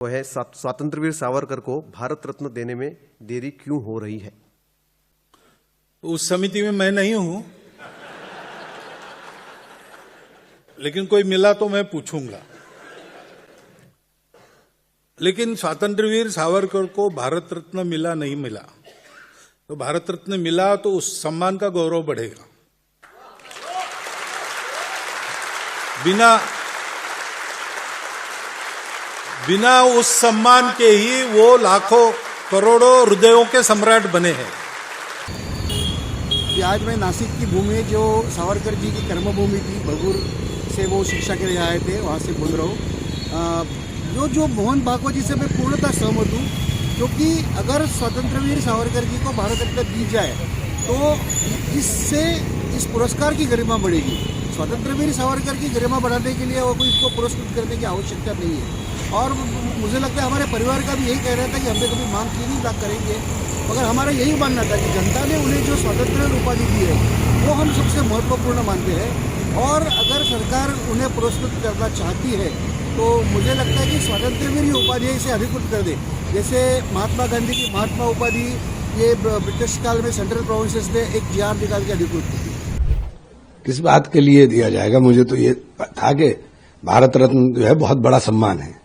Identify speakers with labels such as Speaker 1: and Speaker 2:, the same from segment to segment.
Speaker 1: वो है स्वतंत्रवीर सावरकर को भारत रत्न देने में देरी क्यों हो रही है?
Speaker 2: उस समिति में मैं नहीं हूं, लेकिन कोई मिला तो मैं पूछूंगा। लेकिन स्वतंत्रवीर सावरकर को भारत रत्न मिला नहीं मिला, तो भारत रत्न मिला तो उस सम्मान का गौरव बढ़ेगा। बिना उस सम्मान के ही वो लाखों करोड़ों हृदयों के सम्राट बने हैं।
Speaker 3: आज मैं नासिक की भूमि, जो सावरकर जी की कर्मभूमि थी, भगूर से वो शिक्षा के लिए आए थे, वहाँ से बोल रहा हूँ। जो मोहन भागवत जी से मैं पूर्णतः सहमत हूँ, क्योंकि अगर स्वतंत्रवीर सावरकर जी को भारत रत्न दी जाए तो इससे इस पुरस्कार की गरिमा बढ़ेगी। स्वतंत्रवीर सावरकर की गरिमा बढ़ाने के लिए वो कोई इसको पुरस्कृत करने की आवश्यकता नहीं है। और मुझे लगता है हमारे परिवार का भी यही कह रहा था कि हमने कभी मांग की नहीं करेंगे, मगर हमारा यही मानना था कि जनता ने उन्हें जो स्वतंत्र उपाधि दी है वो हम सबसे महत्वपूर्ण मानते हैं। और अगर सरकार उन्हें पुरस्कृत करना चाहती है तो मुझे लगता है कि स्वतंत्रवीर उपाधि इसे अधिकृत कर दे। जैसे महात्मा गांधी की महात्मा उपाधि ये ब्रिटिश काल में सेंट्रल प्रोविंसेस ने एक जीआर निकाल के अधिकृत की।
Speaker 4: किस बात के लिए दिया जाएगा? मुझे तो ये था कि भारत रत्न जो है बहुत बड़ा सम्मान है।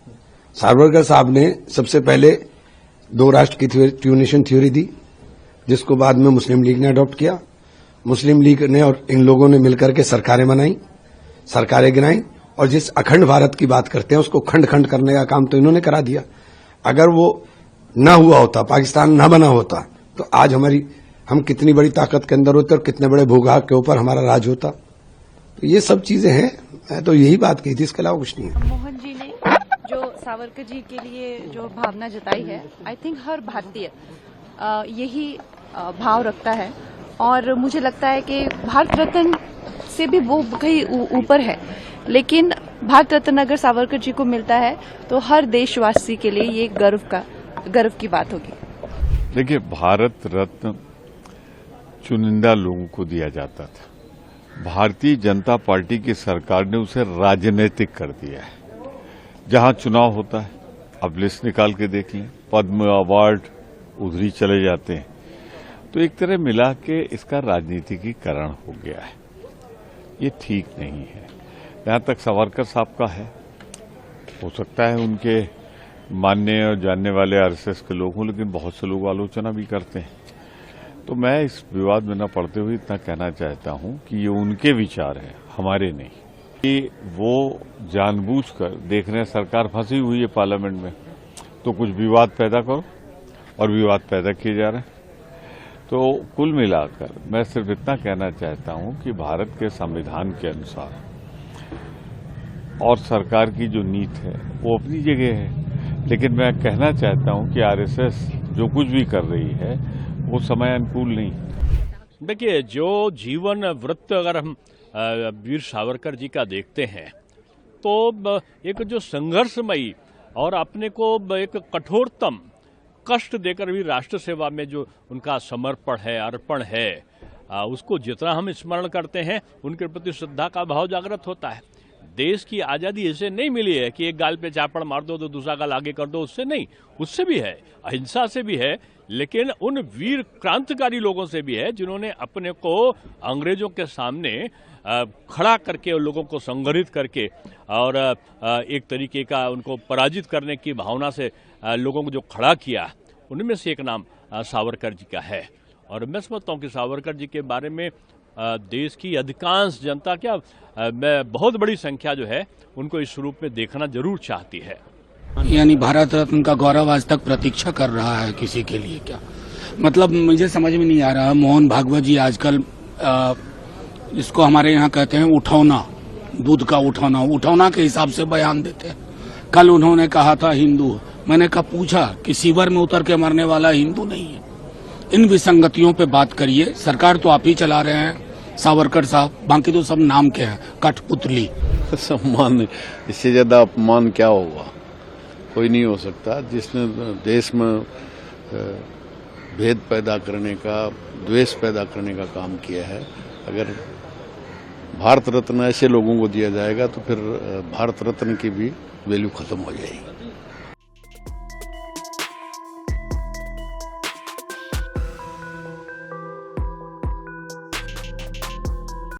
Speaker 4: सावरकर साहब ने सबसे पहले 2 राष्ट्र की 2 नेशन थ्योरी दी, जिसको बाद में मुस्लिम लीग ने अडॉप्ट किया। मुस्लिम लीग ने और इन लोगों ने मिलकर के सरकारें बनाई, सरकारें गिनाई, और जिस अखंड भारत की बात करते हैं उसको खंड खंड करने का काम तो इन्होंने करा दिया। अगर वो न हुआ होता, पाकिस्तान न बना होता, तो आज हम कितनी बड़ी ताकत के अंदर होते और कितने बड़े भूभाग के ऊपर हमारा राज होता। तो ये सब चीजें हैं। मैं तो यही बात कही थी, इसके अलावा कुछ नहीं है।
Speaker 5: मोहन जी ने जो सावरकर जी के लिए जो भावना जताई है, आई थिंक हर भारतीय यही भाव रखता है। और मुझे लगता है कि भारत रत्न से भी वो कहीं ऊपर है, लेकिन भारत रत्न अगर सावरकर जी को मिलता है तो हर देशवासी के लिए ये गर्व की बात होगी।
Speaker 6: देखिए, भारत रत्न चुनिंदा लोगों को दिया जाता था। भारतीय जनता पार्टी की सरकार ने उसे राजनीतिक कर दिया है। जहां चुनाव होता है, अब लिस्ट निकाल के देख लें, पद्म अवार्ड उधर ही चले जाते हैं। तो एक तरह मिला के इसका राजनीतिकीकरण हो गया है। ये ठीक नहीं है। जहां तक सावरकर साहब का है, हो सकता है उनके मानने और जानने वाले आरएसएस के लोग हों, लेकिन बहुत से लोग आलोचना भी करते हैं। तो मैं इस विवाद में न पड़ते हुए इतना कहना चाहता हूं कि ये उनके विचार हैं, हमारे नहीं। कि वो जानबूझकर देख रहे हैं सरकार फंसी हुई है पार्लियामेंट में, तो कुछ विवाद पैदा करो, और विवाद पैदा किए जा रहे हैं। तो कुल मिलाकर मैं सिर्फ इतना कहना चाहता हूं कि भारत के संविधान के अनुसार और सरकार की जो नीति है वो अपनी जगह है, लेकिन मैं कहना चाहता हूं कि आरएसएस जो कुछ भी कर रही है वो समय अनुकूल नहीं।
Speaker 7: देखिए, जो जीवन वृत्त अगर हम वीर सावरकर जी का देखते हैं तो एक जो संघर्षमयी और अपने को एक कठोरतम कष्ट देकर भी राष्ट्र सेवा में जो उनका समर्पण है, अर्पण है, उसको जितना हम स्मरण करते हैं उनके प्रति श्रद्धा का भाव जागृत होता है। देश की आज़ादी ऐसे नहीं मिली है कि एक गाल पे चापड़ मार दो तो दूसरा गाल आगे कर दो, उससे नहीं, उससे भी है, अहिंसा से भी है, लेकिन उन वीर क्रांतिकारी लोगों से भी है जिन्होंने अपने को अंग्रेजों के सामने खड़ा करके और लोगों को संगठित करके और एक तरीके का उनको पराजित करने की भावना से लोगों को जो खड़ा किया, उनमें से एक नाम सावरकर जी का है। और मैं समझता हूँ कि सावरकर जी के बारे में देश की अधिकांश जनता, क्या मैं बहुत बड़ी संख्या जो है उनको इस रूप में देखना जरूर चाहती है।
Speaker 8: यानी भारत रत्न का गौरव आज तक प्रतीक्षा कर रहा है किसी के लिए क्या? मतलब मुझे समझ में नहीं आ रहा। मोहन भागवत जी आजकल इसको हमारे यहाँ कहते हैं उठौना, दूध का उठौना के हिसाब से बयान देते हैं। कल उन्होंने कहा था हिंदू, मैंने कहा पूछा कि सीवर में उतर के मरने वाला हिंदू नहीं है। इन विसंगतियों पे बात करिए। सरकार तो आप ही चला रहे हैं सावरकर साहब, बाकी तो सब नाम के हैं, कठपुतली।
Speaker 9: सम्मान, इससे ज्यादा अपमान क्या होगा? कोई नहीं हो सकता। जिसने देश में भेद पैदा करने का, द्वेष पैदा करने का काम किया है, अगर भारत रत्न ऐसे लोगों को दिया जाएगा तो फिर भारत रत्न की भी वैल्यू खत्म हो जाएगी।